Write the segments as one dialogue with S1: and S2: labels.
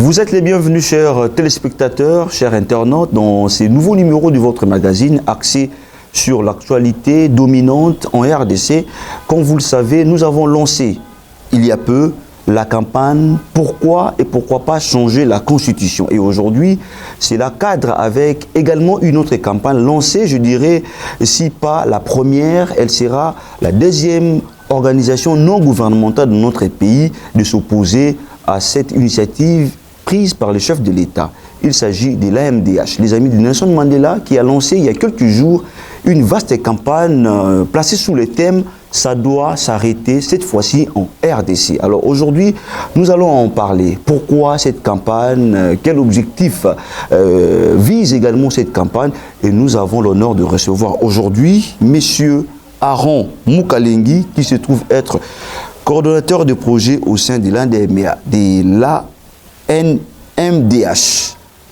S1: Vous êtes les bienvenus, chers téléspectateurs, chers internautes, dans ces nouveaux numéros de votre magazine axé sur l'actualité dominante en RDC. Comme vous le savez, nous avons lancé il y a peu la campagne « Pourquoi et pourquoi pas changer la Constitution ?» Et aujourd'hui, cela cadre avec également une autre campagne lancée, je dirais, si pas la première, elle sera la deuxième organisation non gouvernementale de notre pays de s'opposer à cette initiative prise par le chef de l'État. Il s'agit de l'AMDH, les amis de Nelson Mandela, qui a lancé il y a quelques jours une vaste campagne placée sous le thème « Ça doit s'arrêter », cette fois-ci en RDC. Alors aujourd'hui, nous allons en parler. Pourquoi cette campagne? Quel objectif vise également cette campagne? Et nous avons l'honneur de recevoir aujourd'hui Monsieur Aaron Mukalengi, qui se trouve être coordonnateur de projet au sein de l'AMDH.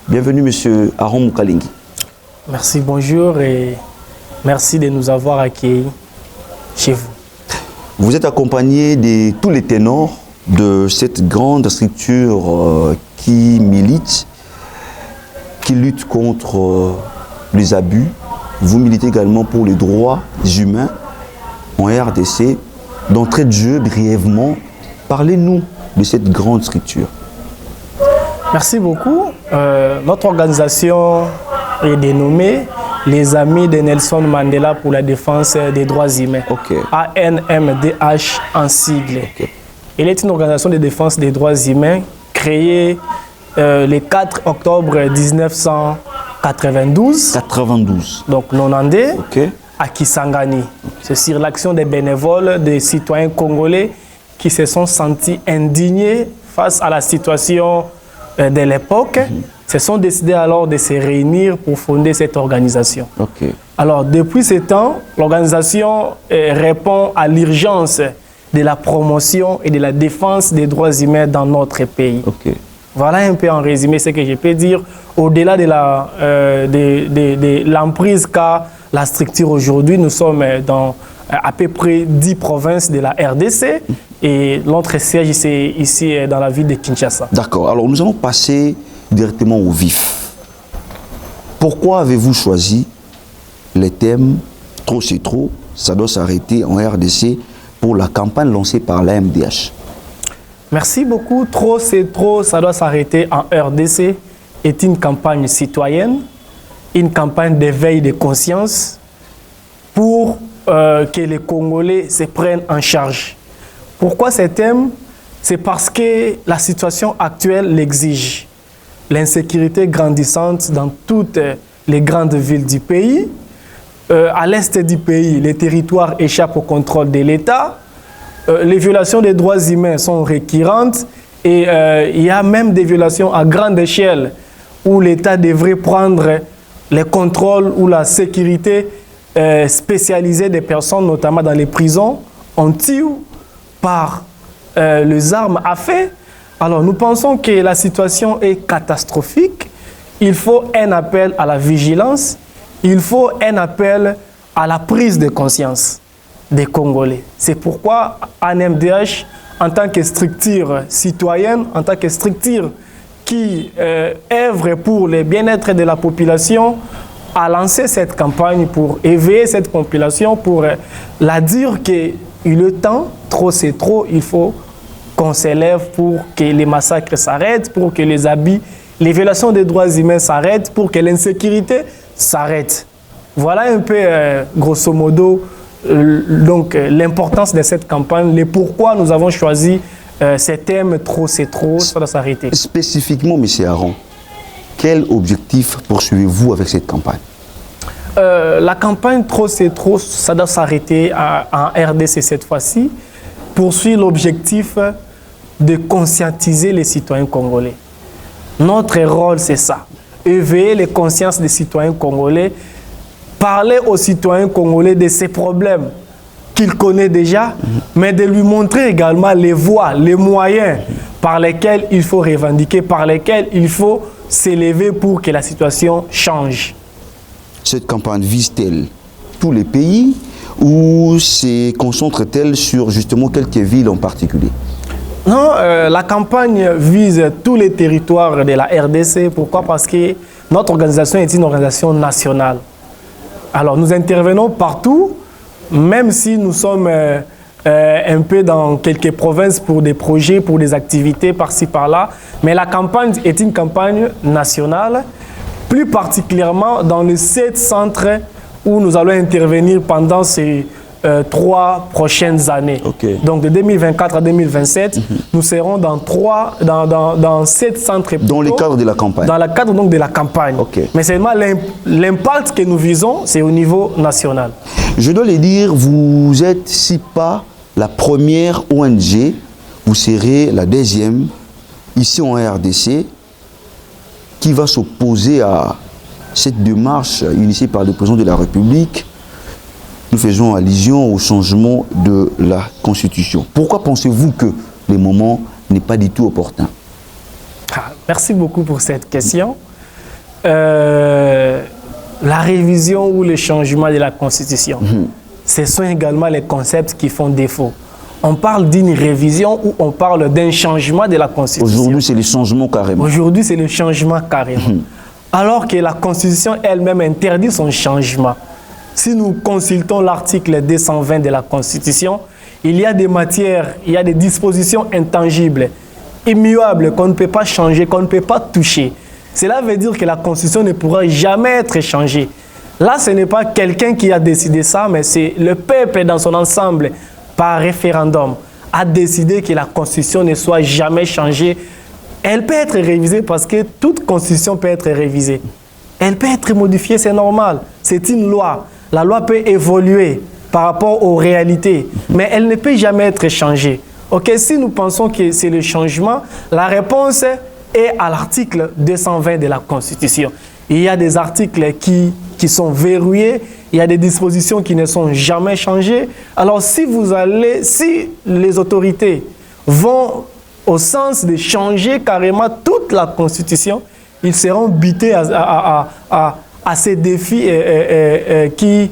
S1: Bienvenue, Monsieur Aaron Mukalengi.
S2: Merci, bonjour et merci de nous avoir accueillis chez vous.
S1: Vous êtes accompagné de tous les ténors de cette grande structure qui milite, qui lutte contre les abus. Vous militez également pour les droits humains en RDC. D'entrée de jeu, brièvement, parlez-nous de cette grande structure.
S2: Merci beaucoup. Notre organisation est dénommée les Amis de Nelson Mandela pour la défense des droits humains.
S1: Okay.
S2: ANMDH en sigle.
S1: Okay.
S2: Elle est une organisation de défense des droits humains créée le 4 octobre 1992. 92. Donc 90.
S1: Okay.
S2: À Kisangani. C'est sur l'action des bénévoles, des citoyens congolais qui se sont sentis indignés face à la situation de l'époque. Se sont décidés alors de se réunir pour fonder cette organisation.
S1: Okay.
S2: Alors, depuis ce temps, l'organisation répond à l'urgence de la promotion et de la défense des droits humains dans notre pays.
S1: Okay.
S2: Voilà un peu en résumé ce que je peux dire, au-delà de l'emprise qu'a la structure aujourd'hui. Nous sommes dans à peu près 10 provinces de la RDC et notre siège ici dans la ville de Kinshasa.
S1: D'accord, alors nous allons passer directement au vif. Pourquoi avez-vous choisi les thèmes « Trop c'est trop, ça doit s'arrêter » en RDC pour la campagne lancée par l'AMDH?
S2: Merci beaucoup. « Trop c'est trop, ça doit s'arrêter » en RDC est une campagne citoyenne, une campagne d'éveil de conscience pour que les Congolais se prennent en charge. Pourquoi ce thème? C'est parce que la situation actuelle l'exige. L'insécurité grandissante dans toutes les grandes villes du pays. À l'est du pays, les territoires échappent au contrôle de l'État. Les violations des droits humains sont récurrentes et il y a même des violations à grande échelle où l'État devrait prendre les contrôles ou la sécurité spécialisée des personnes, notamment dans les prisons. On tue par les armes à feu. Alors, nous pensons que la situation est catastrophique. Il faut un appel à la vigilance. Il faut un appel à la prise de conscience des Congolais. C'est pourquoi ANMDH, en tant que structure citoyenne, en tant que structure qui œuvre pour le bien-être de la population, a lancé cette campagne pour éveiller cette population, pour la dire qu'il est temps, trop c'est trop, il faut qu'on s'élève pour que les massacres s'arrêtent, pour que les abus, les violations des droits humains s'arrêtent, pour que l'insécurité s'arrête. Voilà un peu, grosso modo, l'importance de cette campagne, le pourquoi nous avons choisi ce thème « Trop c'est trop », ça doit s'arrêter. Spécifiquement,
S1: M. Aaron, quel objectif poursuivez-vous avec cette campagne?
S2: La campagne « Trop c'est trop », ça doit s'arrêter en RDC cette fois-ci, poursuit l'objectif de conscientiser les citoyens congolais. Notre rôle, c'est ça. Éveiller les consciences des citoyens congolais, parler aux citoyens congolais de ces problèmes qu'il connaît déjà, mais de lui montrer également les voies, les moyens par lesquels il faut revendiquer, par lesquels il faut s'élever pour que la situation change.
S1: Cette campagne vise-t-elle tous les pays ou se concentre-t-elle sur justement quelques villes en particulier?
S2: Non, la campagne vise tous les territoires de la RDC. Pourquoi? Parce que notre organisation est une organisation nationale. Alors, nous intervenons partout, même si nous sommes un peu dans quelques provinces pour des projets, pour des activités par-ci, par-là. Mais la campagne est une campagne nationale, plus particulièrement dans les 7 centres où nous allons intervenir pendant ces 3 prochaines années.
S1: Okay.
S2: Donc de 2024 à 2027, nous serons dans 7 centres.
S1: Dans le cadre de la campagne.
S2: Dans le cadre donc de la campagne.
S1: Okay.
S2: Mais seulement l'impact que nous visons, c'est au niveau national.
S1: Je dois le dire, vous êtes, si pas la première ONG, vous serez la deuxième ici en RDC qui va s'opposer à cette démarche initiée par le président de la République. Nous faisons allusion au changement de la Constitution. Pourquoi pensez-vous que le moment n'est pas du tout opportun?
S2: Merci beaucoup pour cette question. La révision ou le changement de la Constitution, ce sont également les concepts qui font défaut. On parle d'une révision ou on parle d'un changement de la Constitution.
S1: Aujourd'hui, c'est le changement carrément.
S2: Aujourd'hui, c'est le changement carrément. Alors que la Constitution elle-même interdit son changement. Si nous consultons l'article 220 de la Constitution, il y a des matières, il y a des dispositions intangibles, immuables, qu'on ne peut pas changer, qu'on ne peut pas toucher. Cela veut dire que la Constitution ne pourra jamais être changée. Là, ce n'est pas quelqu'un qui a décidé ça, mais c'est le peuple dans son ensemble, par référendum, a décidé que la Constitution ne soit jamais changée. Elle peut être révisée parce que toute Constitution peut être révisée. Elle peut être modifiée, c'est normal. C'est une loi. La loi peut évoluer par rapport aux réalités, mais elle ne peut jamais être changée. Ok, si nous pensons que c'est le changement, la réponse est à l'article 220 de la Constitution. Il y a des articles qui sont verrouillés, il y a des dispositions qui ne sont jamais changées. Alors si les autorités vont au sens de changer carrément toute la Constitution, ils seront butés à ces défis qui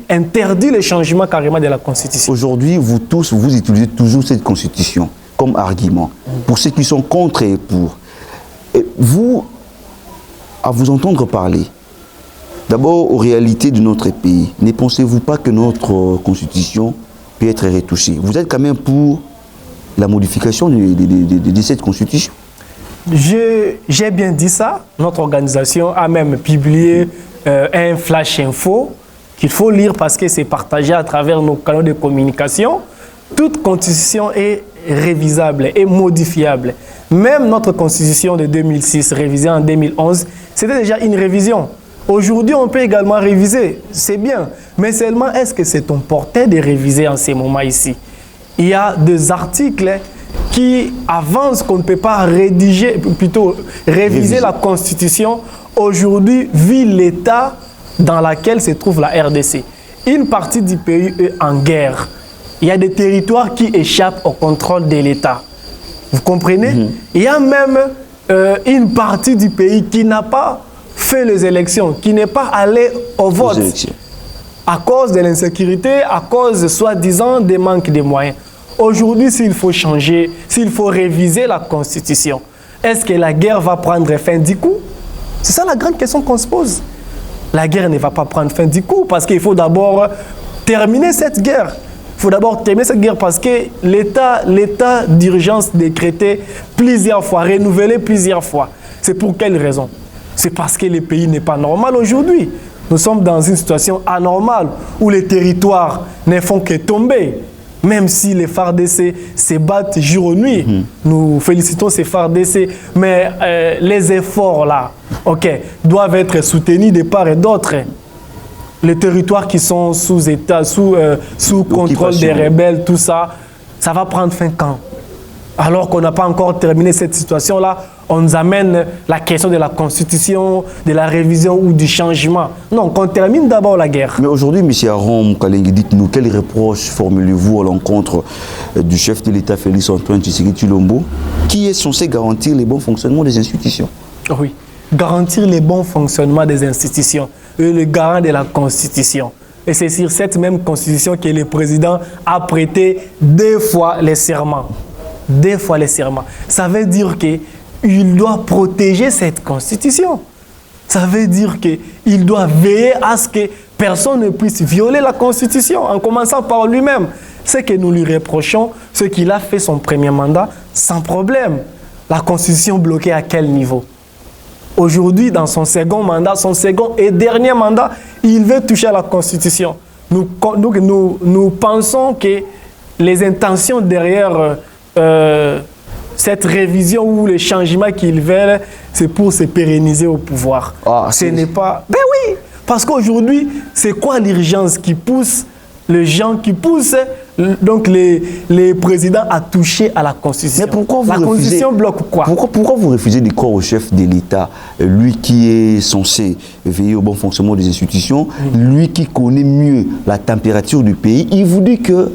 S2: interdit le changement carrément de la Constitution.
S1: Aujourd'hui, vous tous, vous utilisez toujours cette Constitution comme argument pour ceux qui sont contre et pour. Et vous, à vous entendre parler, d'abord aux réalités de notre pays, ne pensez-vous pas que notre Constitution peut être retouchée? Vous êtes quand même pour la modification de cette Constitution?
S2: J'ai bien dit ça. Notre organisation a même publié un flash info qu'il faut lire parce que c'est partagé à travers nos canaux de communication. Toute constitution est révisable et modifiable. Même notre constitution de 2006, révisée en 2011, c'était déjà une révision. Aujourd'hui, on peut également réviser, c'est bien. Mais seulement, est-ce que c'est ton portée de réviser en ces moments ici? Il y a des articles qui avancent qu'on ne peut pas réviser la Constitution aujourd'hui, vu l'état dans lequel se trouve la RDC. Une partie du pays est en guerre. Il y a des territoires qui échappent au contrôle de l'État. Vous comprenez? Il y a même une partie du pays qui n'a pas fait les élections, qui n'est pas allé au vote à cause de l'insécurité, à cause, soi-disant, des manques de moyens. Aujourd'hui, s'il faut changer, s'il faut réviser la Constitution, est-ce que la guerre va prendre fin du coup? C'est ça la grande question qu'on se pose. La guerre ne va pas prendre fin du coup parce qu'il faut d'abord terminer cette guerre. Il faut d'abord terminer cette guerre parce que l'état d'urgence décrété plusieurs fois, renouvelé plusieurs fois. C'est pour quelle raison? C'est parce que le pays n'est pas normal aujourd'hui. Nous sommes dans une situation anormale où les territoires ne font que tomber. Même si les FARDC se battent jour et nuit, nous félicitons ces FARDC, mais les efforts là, doivent être soutenus de part et d'autre. Les territoires qui sont sous contrôle des rebelles, tout ça, ça va prendre fin quand? Alors qu'on n'a pas encore terminé cette situation-là, on nous amène la question de la Constitution, de la révision ou du changement. Non, qu'on termine d'abord la guerre. Mais
S1: aujourd'hui, M. Aron Kalengi, dites-nous, quels reproches formulez-vous à l'encontre du chef de l'État, Félix Antoine Tshisekedi Tshilombo, qui est censé garantir le bon fonctionnement des institutions?
S2: Oui, garantir le bon fonctionnement des institutions, le garant de la Constitution. Et c'est sur cette même Constitution que le président a prêté 2 fois les serments. 2 fois le serment. Ça veut dire qu'il doit protéger cette constitution. Ça veut dire qu'il doit veiller à ce que personne ne puisse violer la constitution, en commençant par lui-même. Ce que nous lui reprochons, ce qu'il a fait son premier mandat, sans problème. La constitution bloquée à quel niveau? Aujourd'hui, dans son second mandat, son second et dernier mandat, il veut toucher à la constitution. Nous pensons que les intentions derrière cette révision ou les changements qu'ils veulent, c'est pour se pérenniser au pouvoir. Ce n'est pas... Ben oui, parce qu'aujourd'hui, c'est quoi l'urgence qui pousse les gens, qui poussent donc les présidents à toucher à la Constitution?
S1: Mais pourquoi vous
S2: la Constitution bloque quoi?
S1: Pourquoi vous refusez de croire au chef de l'État, lui qui est censé veiller au bon fonctionnement des institutions, lui qui connaît mieux la température du pays? Il vous dit que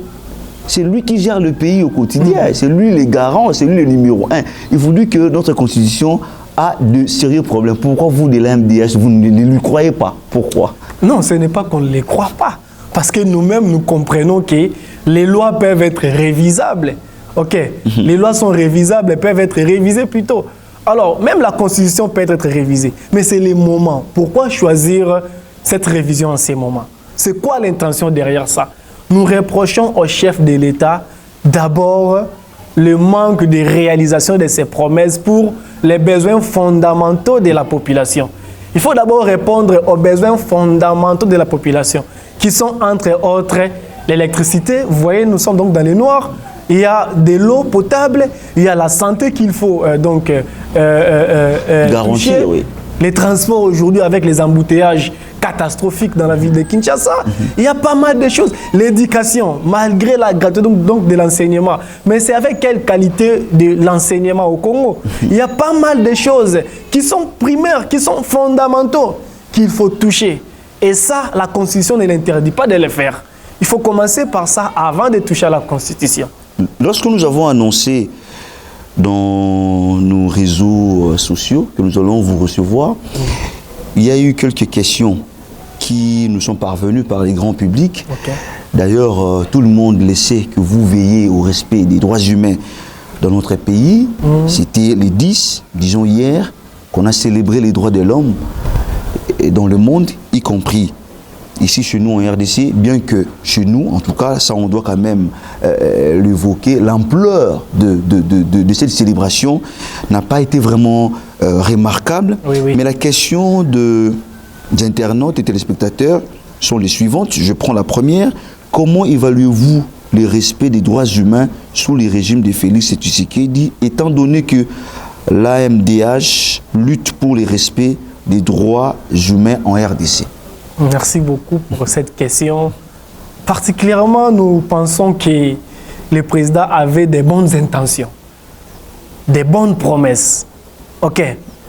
S1: c'est lui qui gère le pays au quotidien, c'est lui le garant, c'est lui le numéro 1. Il vous dit que notre Constitution a de sérieux problèmes. Pourquoi vous, de l'AMDH, vous ne lui croyez pas? Pourquoi?
S2: Non, ce n'est pas qu'on ne les croit pas. Parce que nous-mêmes, nous comprenons que les lois peuvent être révisables. OK, les lois sont révisables, elles peuvent être révisées plutôt. Alors, même la Constitution peut être révisée. Mais c'est les moments. Pourquoi choisir cette révision en ces moments? C'est quoi l'intention derrière ça? Nous reprochons au chef de l'État d'abord le manque de réalisation de ses promesses pour les besoins fondamentaux de la population. Il faut d'abord répondre aux besoins fondamentaux de la population, qui sont entre autres l'électricité. Vous voyez, nous sommes donc dans le noir. Il y a de l'eau potable, il y a la santé qu'il faut
S1: garantir, oui.
S2: Les transports aujourd'hui avec les embouteillages catastrophiques dans la ville de Kinshasa. Il y a pas mal de choses. L'éducation, malgré la gratuité donc de l'enseignement. Mais c'est avec quelle qualité de l'enseignement au Congo? Il y a pas mal de choses qui sont primaires, qui sont fondamentaux, qu'il faut toucher. Et ça, la Constitution ne l'interdit pas de le faire. Il faut commencer par ça avant de toucher à la Constitution.
S1: Lorsque nous avons annoncé dans nos réseaux sociaux que nous allons vous recevoir, il y a eu quelques questions qui nous sont parvenues par les grands publics. D'ailleurs, tout le monde le sait que vous veillez au respect des droits humains dans notre pays. C'était les 10, disons hier, qu'on a célébré les droits de l'homme dans le monde, y compris ici chez nous en RDC, bien que chez nous, en tout cas, ça on doit quand même l'évoquer, l'ampleur de cette célébration n'a pas été vraiment remarquable. Mais la question des internautes et téléspectateurs sont les suivantes. Je prends la première. Comment évaluez-vous le respect des droits humains sous les régimes de Félix Tshisekedi, étant donné que l'AMDH lutte pour le respect des droits humains en RDC?
S2: Merci beaucoup pour cette question. Particulièrement, nous pensons que le président avait des bonnes intentions, des bonnes promesses. OK,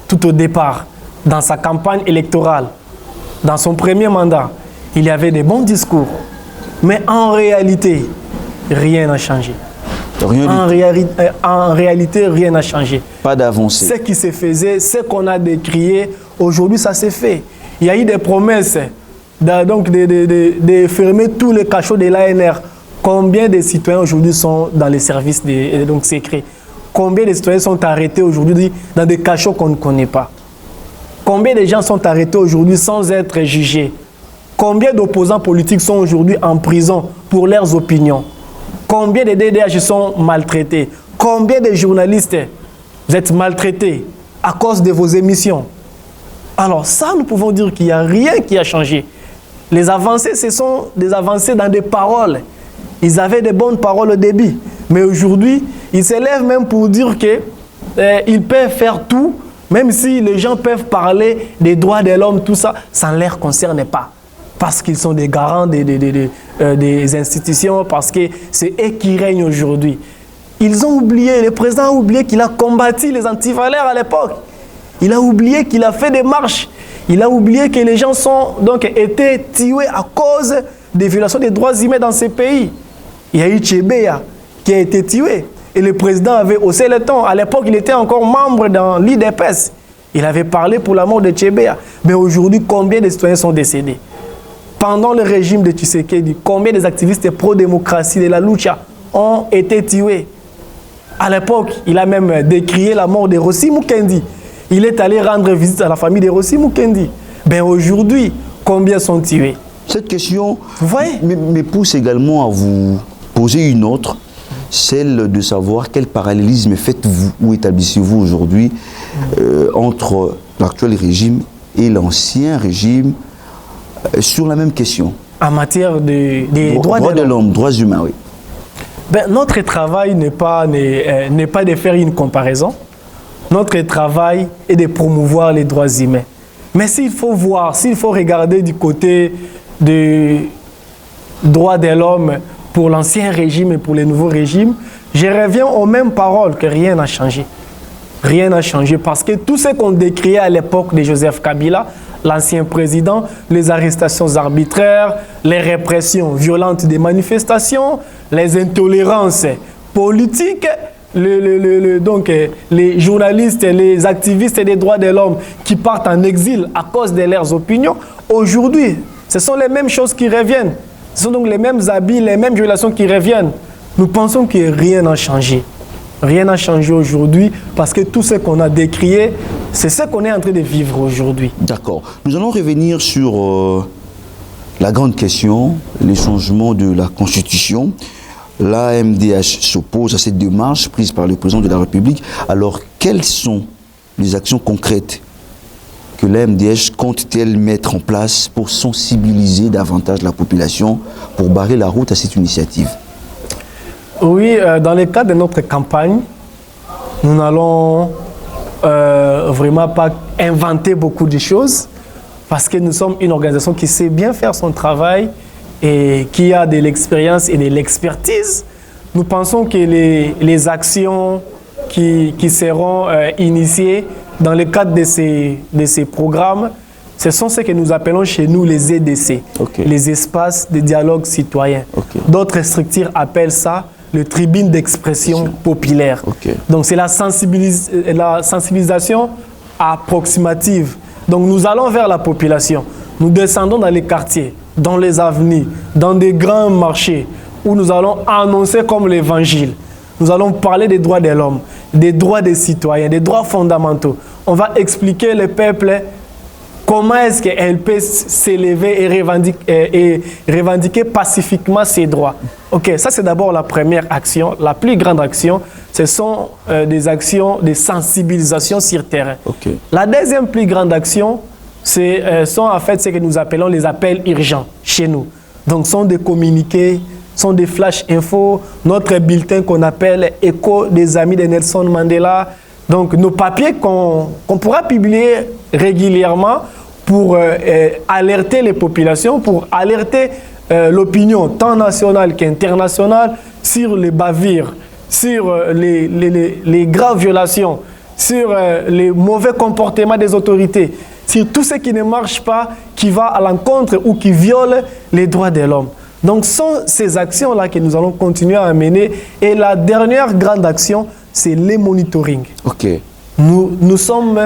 S2: tout au départ, dans sa campagne électorale, dans son premier mandat, il y avait des bons discours. Mais en réalité, rien n'a changé. En réalité, rien n'a changé.
S1: Pas d'avancée.
S2: Ce qui se faisait, ce qu'on a décrié, aujourd'hui, ça s'est fait. Il y a eu des promesses de fermer tous les cachots de l'ANR. Combien de citoyens aujourd'hui sont dans les services secrets? Combien de citoyens sont arrêtés aujourd'hui dans des cachots qu'on ne connaît pas? Combien de gens sont arrêtés aujourd'hui sans être jugés? Combien d'opposants politiques sont aujourd'hui en prison pour leurs opinions? Combien de DDH sont maltraités? Combien de journalistes vous êtes maltraités à cause de vos émissions? Alors ça, nous pouvons dire qu'il n'y a rien qui a changé. Les avancées, ce sont des avancées dans des paroles. Ils avaient de bonnes paroles au début. Mais aujourd'hui, ils se lèvent même pour dire qu'ils peuvent faire tout, même si les gens peuvent parler des droits de l'homme, tout ça, ça ne les concerne pas. Parce qu'ils sont des garants des institutions, parce que c'est eux qui règnent aujourd'hui. Ils ont oublié, le président a oublié qu'il a combattu les antivaleurs à l'époque. Il a oublié qu'il a fait des marches. Il a oublié que les gens étaient tués à cause des violations des droits humains dans ces pays. Il y a eu Tchébeya qui a été tué. Et le président avait haussé le ton. À l'époque, il était encore membre dans l'IDPS. Il avait parlé pour la mort de Tchébeya. Mais aujourd'hui, combien de citoyens sont décédés? Pendant le régime de Tshisekedi, combien des activistes pro-démocratie de la lucha ont été tués? À l'époque, il a même décrié la mort de Rossi Mukendi. Il est allé rendre visite à la famille de Rossi Mukendi. Ben aujourd'hui, combien sont tués?
S1: Cette question
S2: Vous voyez,
S1: me pousse également à vous poser une autre, celle de savoir quel parallélisme faites-vous ou établissez-vous aujourd'hui entre l'actuel régime et l'ancien régime sur la même question.
S2: En matière des droits de l'homme,
S1: droits humains, oui.
S2: Ben, notre travail n'est pas de faire une comparaison. Notre travail est de promouvoir les droits humains. Mais s'il faut voir, s'il faut regarder du côté des droits de l'homme pour l'ancien régime et pour les nouveaux régimes, je reviens aux mêmes paroles que rien n'a changé. Rien n'a changé parce que tout ce qu'on décriait à l'époque de Joseph Kabila, l'ancien président, les arrestations arbitraires, les répressions violentes des manifestations, les intolérances politiques, donc les journalistes, les activistes des droits de l'homme qui partent en exil à cause de leurs opinions, aujourd'hui, ce sont les mêmes choses qui reviennent. Ce sont donc les mêmes habits, les mêmes violations qui reviennent. Nous pensons que rien n'a changé. Rien n'a changé aujourd'hui parce que tout ce qu'on a décrié, c'est ce qu'on est en train de vivre aujourd'hui.
S1: D'accord. Nous allons revenir sur la grande question, les changements de la Constitution. L'AMDH s'oppose à cette démarche prise par le président de la République. Alors, quelles sont les actions concrètes que l'AMDH compte-t-elle mettre en place pour sensibiliser davantage la population, pour barrer la route à cette initiative?
S2: Oui, dans le cadre de notre campagne, nous n'allons vraiment pas inventer beaucoup de choses parce que nous sommes une organisation qui sait bien faire son travail et qui a de l'expérience et de l'expertise. Nous pensons que les actions qui seront initiées dans le cadre de ces programmes, ce sont ce que nous appelons chez nous les EDC, les espaces de dialogue citoyen. D'autres structures appellent ça le tribune d'expression populaire. Donc c'est la sensibilisation approximative. Donc nous allons vers la population, nous descendons dans les quartiers, dans les avenues, dans des grands marchés où nous allons annoncer comme l'évangile. Nous allons parler des droits de l'homme, des droits des citoyens, des droits fondamentaux. On va expliquer le peuple comment est-ce qu'elle peut s'élever et revendiquer pacifiquement ses droits. Ok, ça c'est d'abord la première action, la plus grande action. Ce sont des actions de sensibilisation sur terrain. La deuxième plus grande action, sont en fait ce que nous appelons les appels urgents chez nous. Donc, sont des communiqués, sont des flash infos, notre bulletin qu'on appelle Écho des amis de Nelson Mandela. Donc, nos papiers qu'on pourra publier régulièrement pour alerter les populations, pour alerter l'opinion tant nationale qu'internationale sur les bavures, sur les graves violations, sur les mauvais comportements des autorités, sur tout ce qui ne marche pas, qui va à l'encontre ou qui viole les droits de l'homme. Donc, ce sont ces actions-là que nous allons continuer à mener. Et la dernière grande action, c'est le monitoring. Nous sommes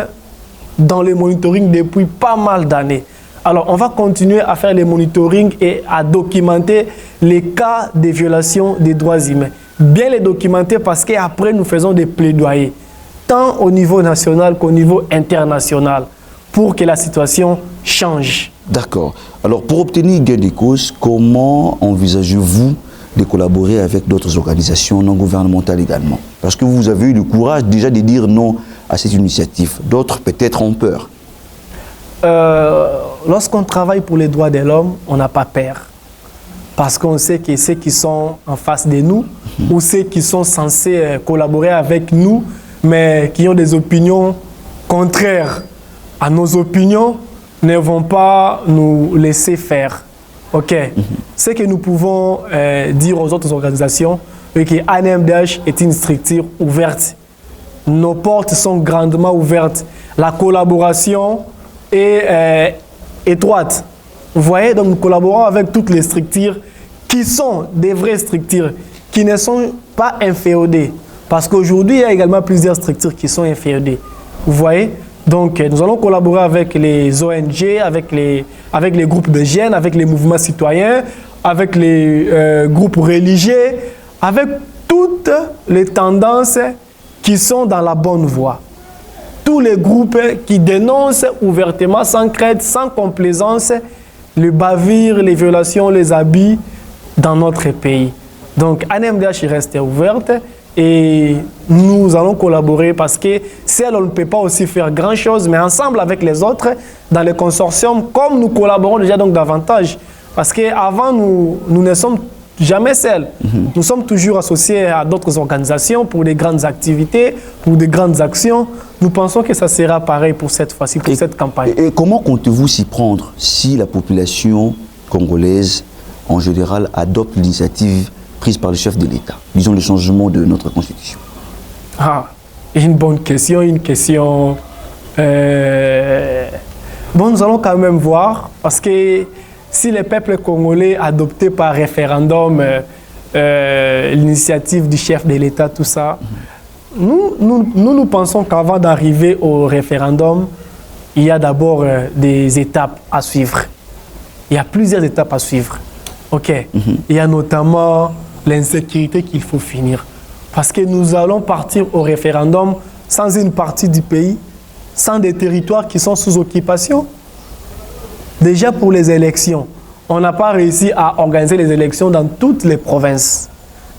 S2: dans le monitoring depuis pas mal d'années. Alors, on va continuer à faire le monitoring et à documenter les cas de violation des droits humains. Bien les documenter parce qu'après, nous faisons des plaidoyers, tant au niveau national qu'au niveau international, pour que la situation change.
S1: D'accord. Alors, pour obtenir gain de cause, comment envisagez-vous de collaborer avec d'autres organisations non gouvernementales également? Parce que vous avez eu le courage déjà de dire non à cette initiative. D'autres peut-être ont peur.
S2: Lorsqu'on travaille pour les droits de l'homme, on n'a pas peur. Parce qu'on sait que ceux qui sont en face de nous, ou ceux qui sont censés collaborer avec nous, mais qui ont des opinions contraires à nos opinions, ne vont pas nous laisser faire. Ce que nous pouvons dire aux autres organisations, c'est que ANMDH est une structure ouverte. Nos portes sont grandement ouvertes. La collaboration est étroite. Vous voyez, donc nous collaborons avec toutes les structures qui sont des vraies structures, qui ne sont pas inféodées. Parce qu'aujourd'hui, il y a également plusieurs structures qui sont inféodées. Vous voyez? Donc, nous allons collaborer avec les ONG, avec les groupes de jeunes, avec les mouvements citoyens, avec les groupes religieux, avec toutes les tendances qui sont dans la bonne voie. Tous les groupes qui dénoncent ouvertement, sans crainte, sans complaisance, les bavures, les violations, les abus dans notre pays. Donc, ANMDH reste ouverte et nous allons collaborer parce que seul on ne peut pas aussi faire grand-chose, mais ensemble avec les autres, dans les consortiums, comme nous collaborons déjà donc davantage. Parce qu'avant, nous ne sommes jamais seuls. Nous sommes toujours associés à d'autres organisations pour des grandes activités, pour des grandes actions. Nous pensons que ça sera pareil pour cette fois-ci, pour cette campagne.
S1: Et comment comptez-vous s'y prendre si la population congolaise, en général, adopte l'initiative prise par le chef de l'État, disons le changement de notre constitution?
S2: Ah, une bonne question, une question... Bon, nous allons quand même voir, parce que si le peuple congolais adoptait par référendum l'initiative du chef de l'État, tout ça, nous pensons qu'avant d'arriver au référendum, il y a d'abord des étapes à suivre. Il y a plusieurs étapes à suivre. OK. Il y a notamment l'insécurité qu'il faut finir. Parce que nous allons partir au référendum sans une partie du pays, sans des territoires qui sont sous occupation. Déjà pour les élections, on n'a pas réussi à organiser les élections dans toutes les provinces.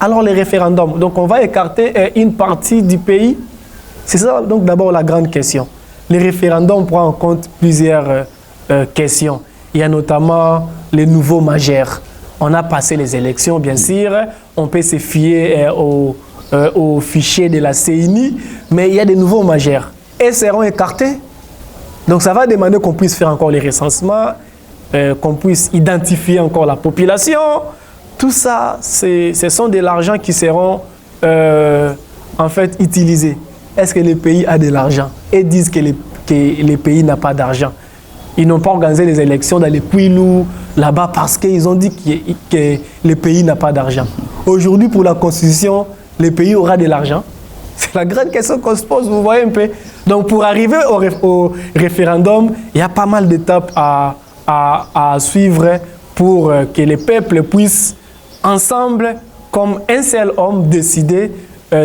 S2: Alors les référendums, donc on va écarter une partie du pays. C'est ça donc d'abord la grande question. Les référendums prennent en compte plusieurs questions. Il y a notamment les nouveaux majeurs. On a passé les élections, bien sûr. On peut se fier au fichier de la CENI, mais il y a des nouveaux majeurs. Ils seront écartés. Donc ça va demander qu'on puisse faire encore les recensements, qu'on puisse identifier encore la population. Tout ça, ce sont de l'argent qui seront en fait utilisés. Est-ce que le pays a de l'argent? Ils disent que le pays n'a pas d'argent. Ils n'ont pas organisé les élections dans les Kwilu, là-bas, parce qu'ils ont dit que le pays n'a pas d'argent. Aujourd'hui, pour la Constitution, le pays aura de l'argent. C'est la grande question qu'on se pose, vous voyez un peu. Donc, pour arriver au référendum, il y a pas mal d'étapes à suivre pour que les peuples puissent, ensemble, comme un seul homme, décider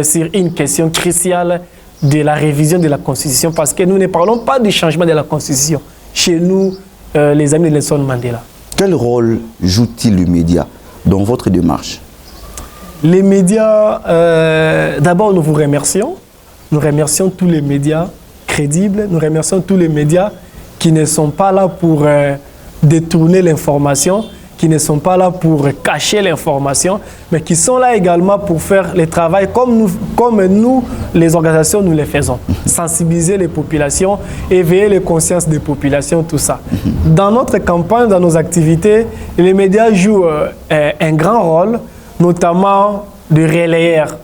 S2: sur une question cruciale de la révision de la Constitution. Parce que nous ne parlons pas du changement de la Constitution. Chez nous, les amis de Nelson Mandela.
S1: Quel rôle joue-t-il le média dans votre démarche?
S2: Les médias, d'abord nous vous remercions. Nous remercions tous les médias crédibles. Nous remercions tous les médias qui ne sont pas là pour détourner l'information, qui ne sont pas là pour cacher l'information, mais qui sont là également pour faire le travail comme nous, les organisations, nous le faisons. Sensibiliser les populations, éveiller les consciences des populations, tout ça. Dans notre campagne, dans nos activités, les médias jouent un grand rôle, notamment de relayeurs.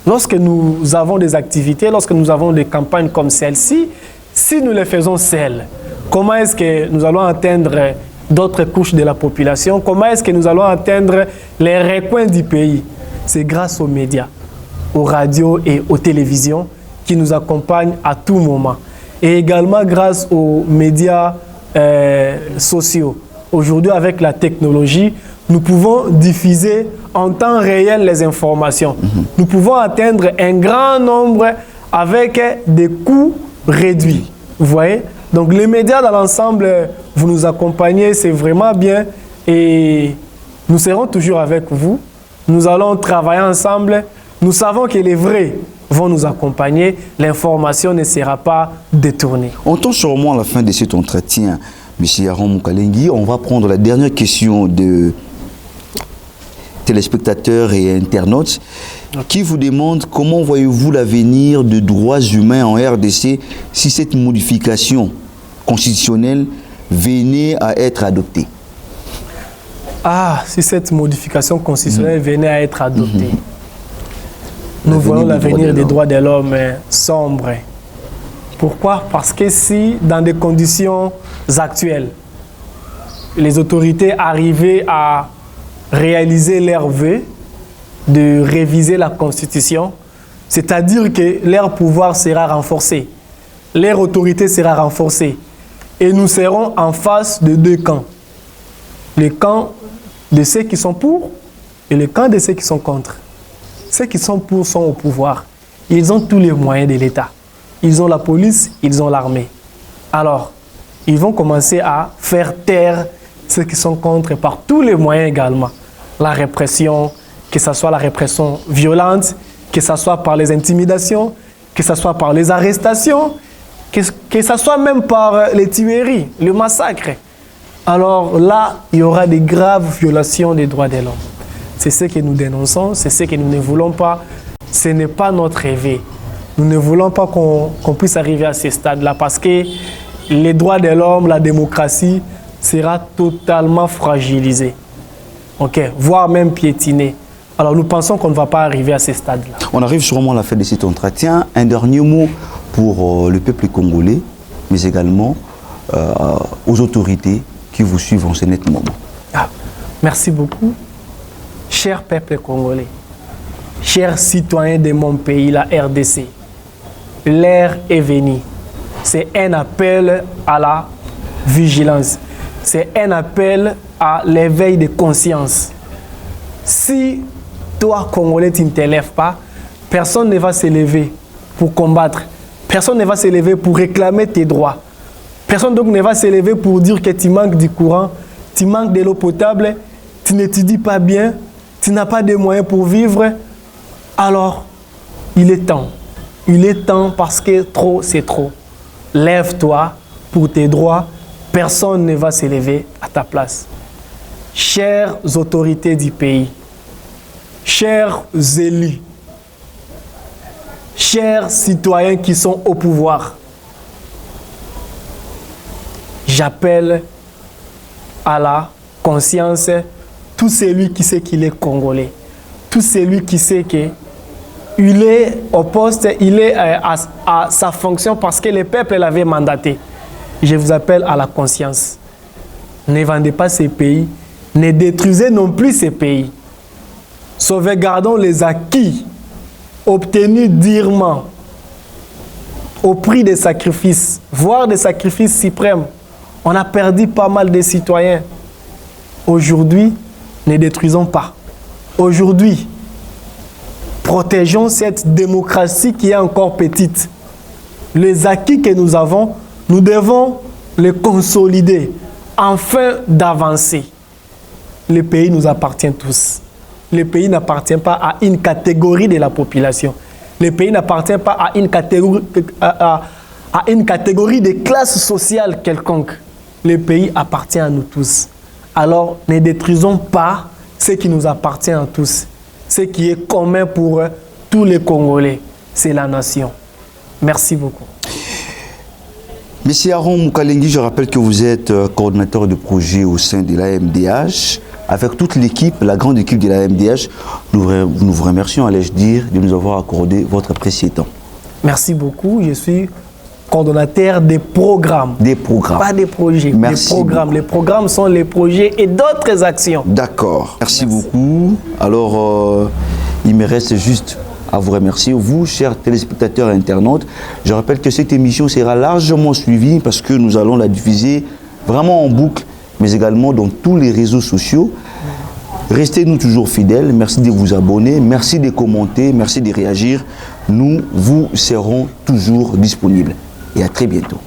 S2: Lorsque nous avons des activités, lorsque nous avons des campagnes comme celle-ci, si nous les faisons seuls, comment est-ce que nous allons atteindre d'autres couches de la population? Comment est-ce que nous allons atteindre les recoins du pays? C'est grâce aux médias, aux radios et aux télévisions qui nous accompagnent à tout moment. Et également grâce aux médias sociaux. Aujourd'hui, avec la technologie, nous pouvons diffuser en temps réel les informations. Nous pouvons atteindre un grand nombre avec des coûts réduits. Vous voyez? Donc les médias dans l'ensemble, vous nous accompagnez, c'est vraiment bien. Et nous serons toujours avec vous. Nous allons travailler ensemble. Nous savons que les vrais vont nous accompagner. L'information ne sera pas détournée.
S1: On tombe sûrement à la fin de cet entretien, M. Aaron Mukalengi. On va prendre la dernière question de téléspectateurs et internautes qui vous demandent comment voyez-vous l'avenir des droits humains en RDC si cette modification constitutionnelle venait à être adoptée?
S2: Ah, si cette modification constitutionnelle venait à être adoptée, nous voyons l'avenir des droits de l'homme sombre. Pourquoi? Parce que si, dans des conditions actuelles, les autorités arrivaient à réaliser leur vœu de réviser la Constitution, c'est-à-dire que leur pouvoir sera renforcé, leur autorité sera renforcée, et nous serons en face de deux camps. Le camp de ceux qui sont pour et le camp de ceux qui sont contre. ceux qui sont pour sont au pouvoir. Ils ont tous les moyens de l'État. Ils ont la police, ils ont l'armée. Alors, ils vont commencer à faire taire ceux qui sont contre par tous les moyens également. La répression, que ce soit la répression violente, que ce soit par les intimidations, que ce soit par les arrestations, que ce soit même par les tueries, le massacre. Alors là, il y aura des graves violations des droits de l'homme. C'est ce que nous dénonçons, c'est ce que nous ne voulons pas. Ce n'est pas notre rêve. Nous ne voulons pas qu'on puisse arriver à ce stade-là parce que les droits de l'homme, la démocratie sera totalement fragilisée, voire même piétinée. Alors nous pensons qu'on ne va pas arriver à ce stade-là.
S1: On arrive sûrement à la fin de cet entretien. Un dernier mot pour le peuple congolais, mais également aux autorités qui vous suivent en ce net moment.
S2: Merci beaucoup. Cher peuple congolais, chers citoyens de mon pays, la RDC, l'heure est venue. C'est un appel à la vigilance. C'est un appel à l'éveil de conscience. Si toi, Congolais, tu ne te lèves pas, personne ne va se lever pour combattre. Personne ne va se lever pour réclamer tes droits. Personne donc ne va se lever pour dire que tu manques du courant, tu manques de l'eau potable, tu n'étudies pas bien, tu n'as pas de moyens pour vivre. Alors, il est temps. Il est temps parce que trop, c'est trop. Lève-toi pour tes droits. Personne ne va se lever à ta place. Chères autorités du pays, chers élus, chers citoyens qui sont au pouvoir, j'appelle à la conscience tout celui qui sait qu'il est congolais, tout celui qui sait qu'il est au poste, il est à sa fonction parce que le peuple l'avait mandaté. Je vous appelle à la conscience. Ne vendez pas ces pays, ne détruisez non plus ces pays. Sauvegardons les acquis obtenus durement au prix des sacrifices, voire des sacrifices suprêmes. On a perdu pas mal de citoyens. Aujourd'hui, ne détruisons pas. Aujourd'hui, protégeons cette démocratie qui est encore petite. Les acquis que nous avons, nous devons les consolider afin d'avancer. Le pays nous appartient tous. Le pays n'appartient pas à une catégorie de la population. Le pays n'appartient pas à une catégorie de classe sociale quelconque. Le pays appartient à nous tous. Alors, ne détruisons pas ce qui nous appartient à tous. Ce qui est commun pour tous les Congolais, c'est la nation. Merci beaucoup.
S1: Monsieur Aaron Moukalengi, je rappelle que vous êtes coordinateur de projet au sein de l'AMDH. Avec toute l'équipe, la grande équipe de l'AMDH, nous vous remercions, allais-je dire, de nous avoir accordé votre précieux temps.
S2: Merci beaucoup. Je suis coordonnateur des programmes.
S1: Des programmes.
S2: Pas des projets,
S1: Merci
S2: des programmes.
S1: beaucoup.
S2: Les programmes sont les projets et d'autres actions.
S1: D'accord. Merci beaucoup. Alors, il me reste juste à vous remercier, vous, chers téléspectateurs et internautes. Je rappelle que cette émission sera largement suivie parce que nous allons la diffuser vraiment en boucle, mais également dans tous les réseaux sociaux. Restez-nous toujours fidèles. Merci de vous abonner, merci de commenter, merci de réagir. Nous vous serons toujours disponibles. Et à très bientôt.